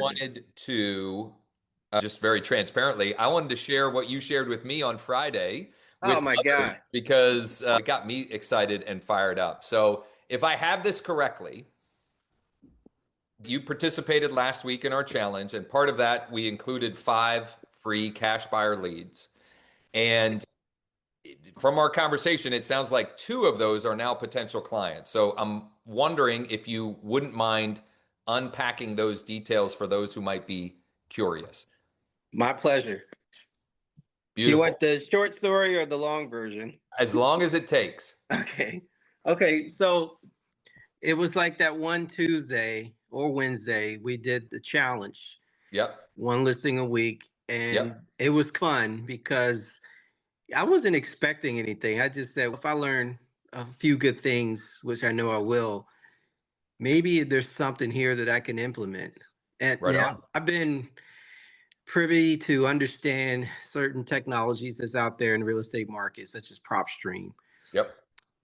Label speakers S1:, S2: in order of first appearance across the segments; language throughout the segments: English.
S1: wanted to just very transparently, I wanted to share what you shared with me on Friday
S2: Oh
S1: with
S2: my
S1: others
S2: God.
S1: because it got me excited and fired up. So, if I have this correctly, you participated last week in our challenge, and part of that we included 5 free cash buyer leads. And from our conversation, it sounds like 2 of those are now potential clients. So I'm wondering if you wouldn't mind unpacking those details for those who might be curious.
S2: My pleasure. Do you
S1: Beautiful.
S2: want the short story or the long version?
S1: As long as it takes.
S2: Okay. Okay. So it was like that one Tuesday or Wednesday, we did the challenge,
S1: Yep.
S2: one listing a week. And
S1: Yep.
S2: it was fun because I wasn't expecting anything. I just said, if I learn a few good things, which I know I will, maybe there's something here that I can implement. And
S1: Right
S2: now
S1: on.
S2: I've been privy to understand certain technologies that's out there in the real estate market, such as PropStream.
S1: Yep.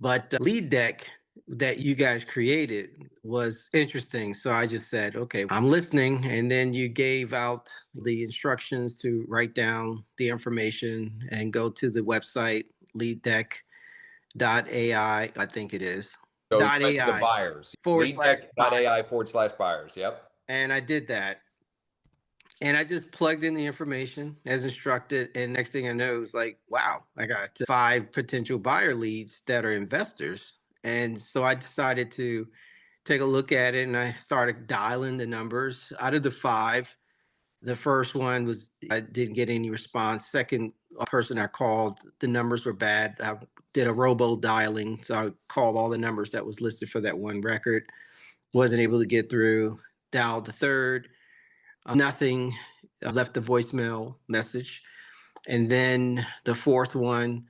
S2: But the lead deck that you guys created was interesting. So I just said, okay, I'm listening. And then you gave out the instructions to write down the information and go to the website, LeadDeck.ai, I think it is.
S1: So you
S2: Dot
S1: went to the
S2: AI
S1: buyers,
S2: forward slash buy.
S1: leaddeck.ai/buyers. Yep.
S2: And I did that. And I just plugged in the information as instructed. And next thing I know, it was like, wow, I got 5 potential buyer leads that are investors. And so I decided to take a look at it and I started dialing the numbers. Out of the 5, the first one was, I didn't get any response. Second person I called, the numbers were bad. I did a robo dialing. So I called all the numbers that was listed for that one record. Wasn't able to get through. Dialed the third. Nothing. Left a voicemail message. And then the fourth one,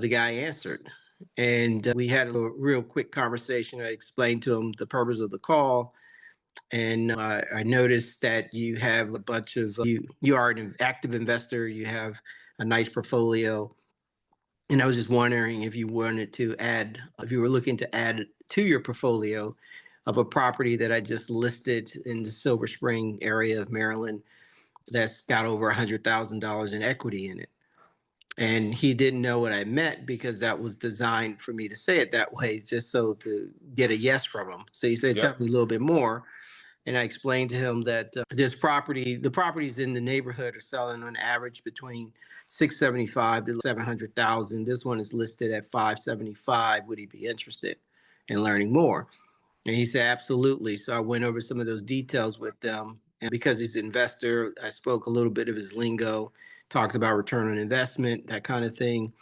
S2: the guy answered. And we had a real quick conversation. I explained to him the purpose of the call. And I noticed that you have a bunch of, you are an active investor. You have a nice portfolio. And I was just wondering if you wanted to add, if you were looking to add to your portfolio of a property that I just listed in the Silver Spring area of Maryland that's got over $100,000 in equity in it. And he didn't know what I meant because that was designed for me to say it that way, just so to get a yes from him. So he said, tell
S1: Yep.
S2: me a little bit more. And I explained to him that this property, the properties in the neighborhood are selling on average between 675 to 700,000. This one is listed at 575. Would he be interested in learning more? And he said, absolutely. So I went over some of those details with them. And because he's an investor, I spoke a little bit of his lingo, talked about return on investment, that kind of thing.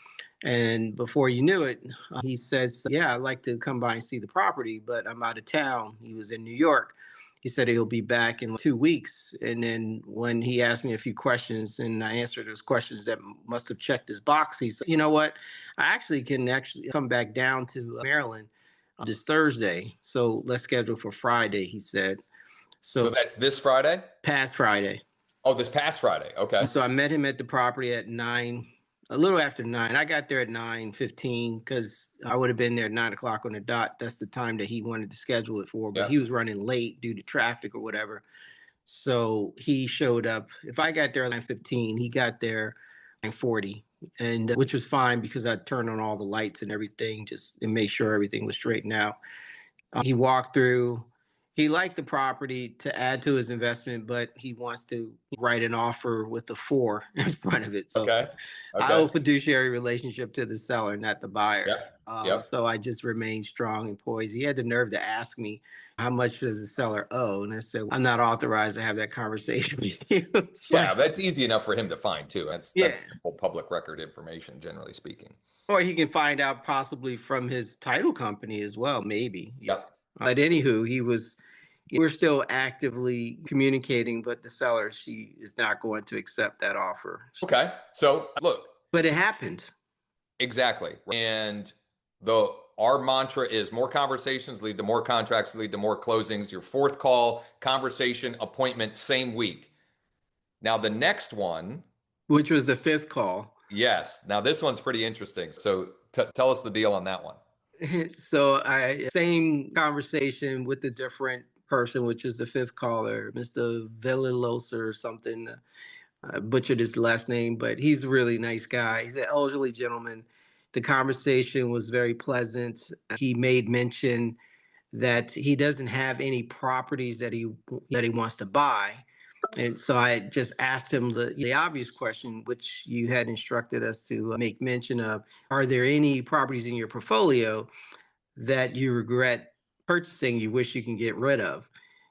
S2: And before you knew it, he says, yeah, I'd like to come by and see the property, but I'm out of town. He was in New York. He said he'll be back in 2 weeks. And then when he asked me a few questions and I answered those questions that must have checked his box, he said, you know what? I actually can actually come back down to Maryland this Thursday. So let's schedule for Friday, he said.
S1: So
S2: So
S1: that's this Friday?
S2: past Friday.
S1: Oh, this past Friday. Okay.
S2: So I met him at the property at 9, a little after 9. I got there at 9:15 because I would have been there at 9 o'clock on the dot. That's the time that he wanted to schedule it for, but he
S1: Yep.
S2: was running late due to traffic or whatever. So he showed up. If I got there at 9:15, he got there at 40, and which was fine because I turned on all the lights and everything just and made sure everything was straightened out. He walked through. He liked the property to add to his investment, but he wants to write an offer with a 4 in front of it. So
S1: Okay.
S2: I
S1: Okay.
S2: owe fiduciary relationship to the seller, not the buyer.
S1: Yep. Yep.
S2: So I just remained strong and poised. He had the nerve to ask me, how much does the seller owe? And I said, I'm not authorized to have that conversation with you.
S1: Yeah, that's easy enough for him to find too.
S2: Yeah.
S1: That's simple public record information, generally speaking.
S2: Or he can find out possibly from his title company as well, maybe.
S1: Yep.
S2: But anywho, we're still actively communicating, but the seller, she is not going to accept that offer.
S1: Okay. So look,
S2: But it happened.
S1: exactly. And our mantra is more conversations lead to more contracts, lead to more closings. Your fourth call, conversation, appointment, same week. Now the next one,
S2: Which was the 5th call.
S1: yes. Now this one's pretty interesting. So tell us the deal on that one.
S2: So same conversation with the different person, which is the fifth caller, Mr. Villalobos or something. I butchered his last name, but he's a really nice guy. He's an elderly gentleman. The conversation was very pleasant. He made mention that he doesn't have any properties that he wants to buy. And so I just asked him the obvious question, which you had instructed us to make mention of. Are there any properties in your portfolio that you regret purchasing, you wish you can get rid of?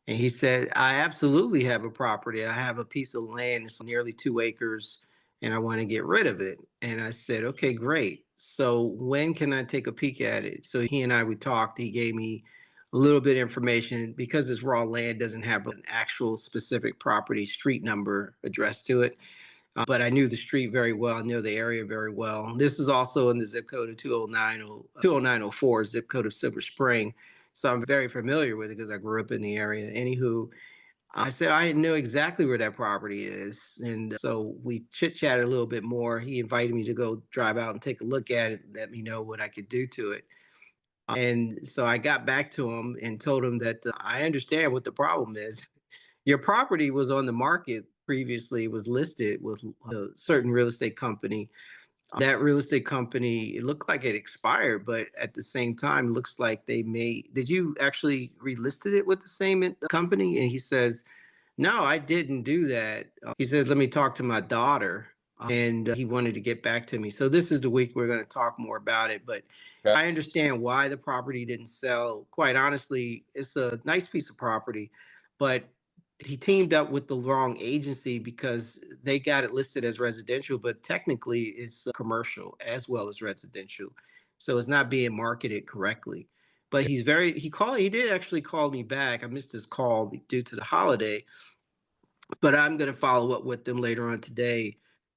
S2: And he said, I absolutely have a property. I have a piece of land, it's nearly 2 acres, and I want to get rid of it. And I said, okay, great. So when can I take a peek at it? So he and we talked. He gave me a little bit of information because this raw land doesn't have an actual specific property street number addressed to it. But I knew the street very well. I knew the area very well. This is also in the zip code of 20904, zip code of Silver Spring. So I'm very familiar with it because I grew up in the area. Anywho, I said I know exactly where that property is. And so we chit chatted a little bit more. He invited me to go drive out and take a look at it, let me know what I could do to it. And so I got back to him and told him that I understand what the problem is. Your property was on the market previously, was listed with a certain real estate company. That real estate company, it looked like it expired, but at the same time, looks like did you actually relisted it with the same company? And he says, no, I didn't do that. He says, let me talk to my daughter. And he wanted to get back to me. So this is the week we're going to talk more about it. But
S1: Okay.
S2: I understand why the property didn't sell. Quite honestly, it's a nice piece of property, but he teamed up with the wrong agency because they got it listed as residential, but technically it's commercial as well as residential. So it's not being marketed correctly. But he did actually call me back. I missed his call due to the holiday, but I'm going to follow up with them later on today.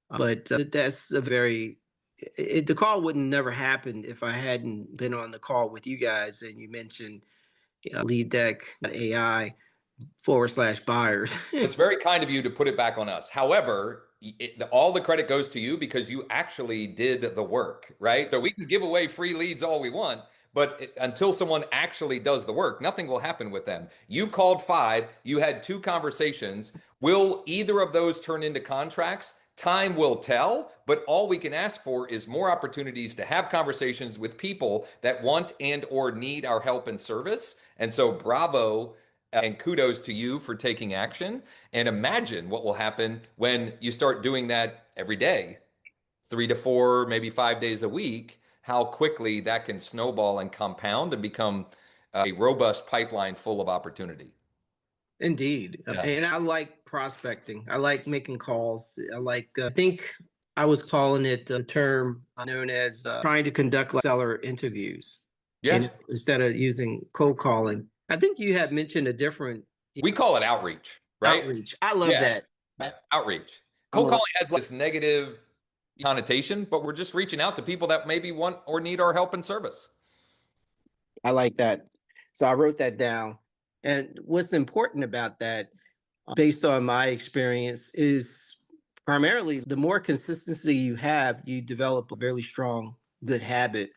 S2: But that's the call wouldn't never happen if I hadn't been on the call with you guys and you mentioned LeadDeck.ai / buyers.
S1: It's very kind of you to put it back on us. However, all the credit goes to you because you actually did the work, right? So we can give away free leads all we want, but until someone actually does the work, nothing will happen with them. You called five, you had two conversations. Will either of those turn into contracts? Time will tell, but all we can ask for is more opportunities to have conversations with people that want and or need our help and service. And so bravo and kudos to you for taking action. And imagine what will happen when you start doing that every day, 3 to 4, maybe 5 days a week, how quickly that can snowball and compound and become a robust pipeline full of opportunity.
S2: Indeed.
S1: Yeah.
S2: And I like prospecting. I like making calls. I think I was calling it the term known as trying to conduct like seller interviews
S1: Yeah.
S2: instead of using cold calling. I think you had mentioned a different
S1: We call it outreach, right?
S2: outreach. I love
S1: Yeah.
S2: that.
S1: Outreach.
S2: I'm
S1: Cold
S2: a,
S1: calling has this negative connotation, but we're just reaching out to people that maybe want or need our help and service.
S2: I like that. So I wrote that down. And what's important about that, based on my experience, is primarily the more consistency you have, you develop a very strong, good habit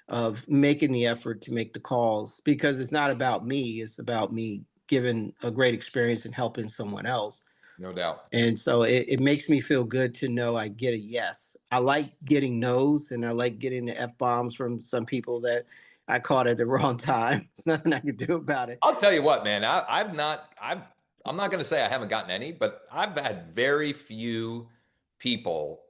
S2: of making the effort to make the calls because it's not about me, it's about me giving a great experience and helping someone else.
S1: No doubt.
S2: And so it makes me feel good to know I get a yes. I like getting no's and I like getting the F bombs from some people that I caught at the wrong time. There's nothing I can do about it.
S1: I'll tell you what, man. I'm not going to say I haven't gotten any, but I've had very few people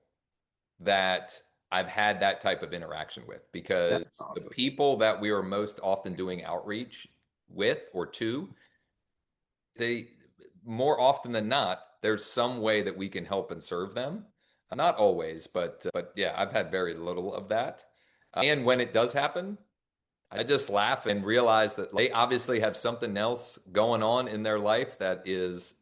S1: that I've had that type of interaction with
S2: That's
S1: because the
S2: awesome.
S1: people that we are most often doing outreach with or to, they more often than not, there's some way that we can help and serve them. Not always, but yeah, I've had very little of that. And when it does happen, I just laugh and realize that they obviously have something else going on in their life that is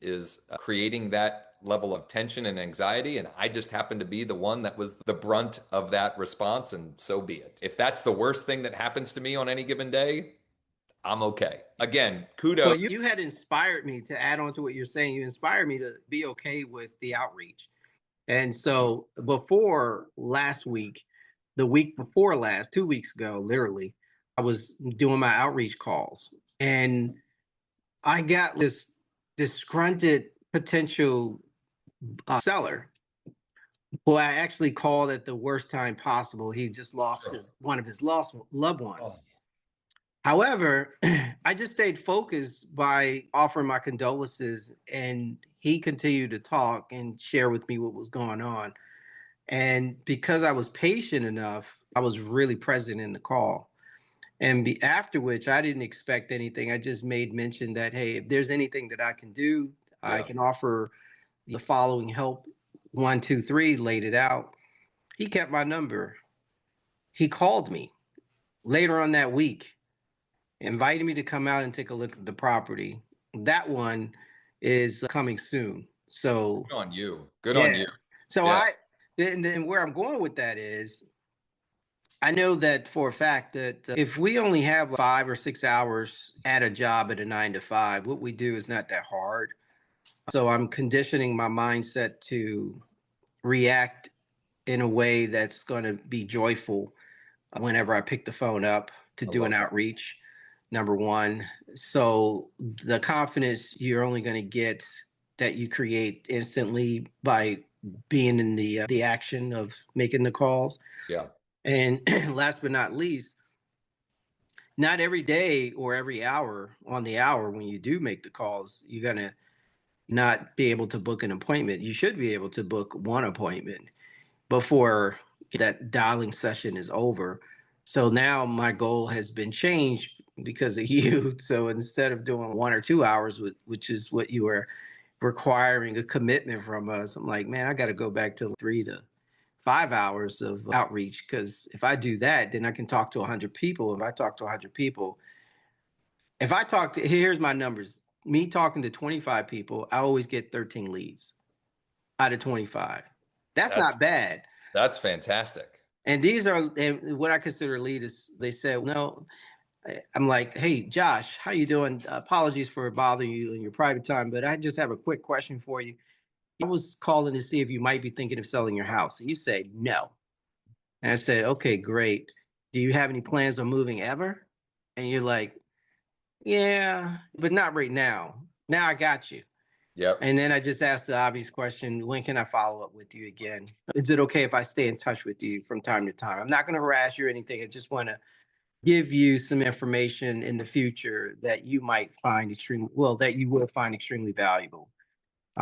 S1: creating that level of tension and anxiety. And I just happen to be the one that was the brunt of that response, and so be it. If that's the worst thing that happens to me on any given day, I'm okay. Again, kudos.
S2: Well, you had inspired me to add on to what you're saying. You inspired me to be okay with the outreach. And so before last week, the week before last, 2 weeks ago, literally, I was doing my outreach calls. And I got this disgruntled potential seller who I actually called at the worst time possible. He just lost
S1: Sure.
S2: one of his lost loved
S1: Oh,
S2: ones. However, I just stayed focused by offering my condolences, and he continued to talk and share with me what was going on. And because I was patient enough, I was really present in the call. And after which, I didn't expect anything. I just made mention that, hey, if there's anything that I can do, I
S1: yeah.
S2: can offer the following help. One, two, three, laid it out. He kept my number. He called me later on that week, invited me to come out and take a look at the property. That one is coming soon. So,
S1: Good on you. Good on
S2: yeah.
S1: you.
S2: So
S1: Yeah.
S2: then where I'm going with that is I know that for a fact that if we only have 5 or 6 hours at a job at a 9 to 5, what we do is not that hard. So I'm conditioning my mindset to react in a way that's going to be joyful whenever I pick the phone up to
S1: I
S2: do
S1: love
S2: an
S1: that.
S2: outreach. Number one. So the confidence you're only going to get that you create instantly by being in the action of making the calls.
S1: Yeah.
S2: And last but not least, not every day or every hour on the hour when you do make the calls, you're going to not be able to book an appointment. You should be able to book one appointment before that dialing session is over. So now my goal has been changed because of you. So instead of doing 1 or 2 hours, which is what you were requiring a commitment from us, I'm like, man, I got to go back to 3 to 5 hours of outreach, because if I do that, then I can talk to 100 people. If I talk to 100 people, if I talk to, here's my numbers. Me talking to 25 people, I always get 13 leads out of 25. That's
S1: That's
S2: not bad.
S1: that's fantastic.
S2: And these are, and what I consider a lead is they said, no, I'm like, hey, Josh, how you doing? Apologies for bothering you in your private time, but I just have a quick question for you. I was calling to see if you might be thinking of selling your house. And you say no. And I said, okay, great. Do you have any plans on moving ever? And you're like, yeah, but not right now. Now I got you.
S1: Yep.
S2: And then I just asked the obvious question, when can I follow up with you again? Is it okay if I stay in touch with you from time to time? I'm not going to harass you or anything. I just want to give you some information in the future that you might find that you will find extremely valuable.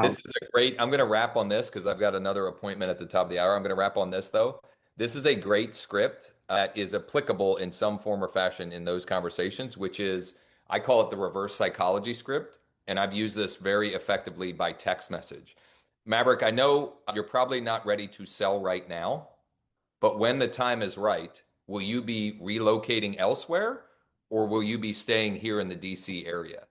S1: This
S2: Um,
S1: is a great. I'm going to wrap on this because I've got another appointment at the top of the hour. I'm going to wrap on this though. This is a great script that is applicable in some form or fashion in those conversations, which is I call it the reverse psychology script, and I've used this very effectively by text message. Maverick, I know you're probably not ready to sell right now, but when the time is right, will you be relocating elsewhere or will you be staying here in the DC area?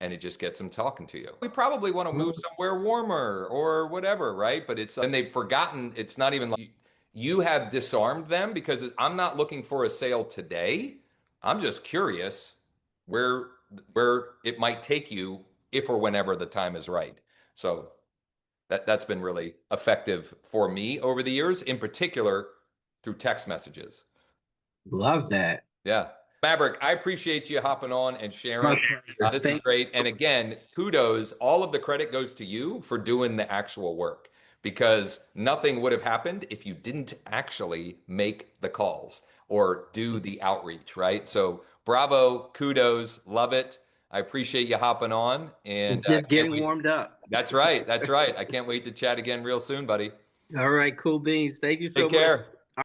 S1: And it just gets them talking to you. We probably want to move somewhere warmer or whatever, right? But it's and they've forgotten it's not even like you have disarmed them because I'm not looking for a sale today. I'm just curious where where it might take you if or whenever the time is right. So that's been really effective for me over the years, in particular through text messages.
S2: Love that.
S1: Yeah. Maverick, I appreciate you hopping on and
S2: My
S1: sharing.
S2: pleasure.
S1: This is great. And again, kudos. All of the credit goes to you for doing the actual work because nothing would have happened if you didn't actually make the calls or do the outreach, right? So bravo, kudos, love it. I appreciate you hopping on and
S2: Just
S1: can't
S2: getting
S1: wait.
S2: warmed up.
S1: That's right. That's right. I can't wait to chat again real soon, buddy.
S2: All right, cool beans. Thank you so
S1: Take
S2: much.
S1: care.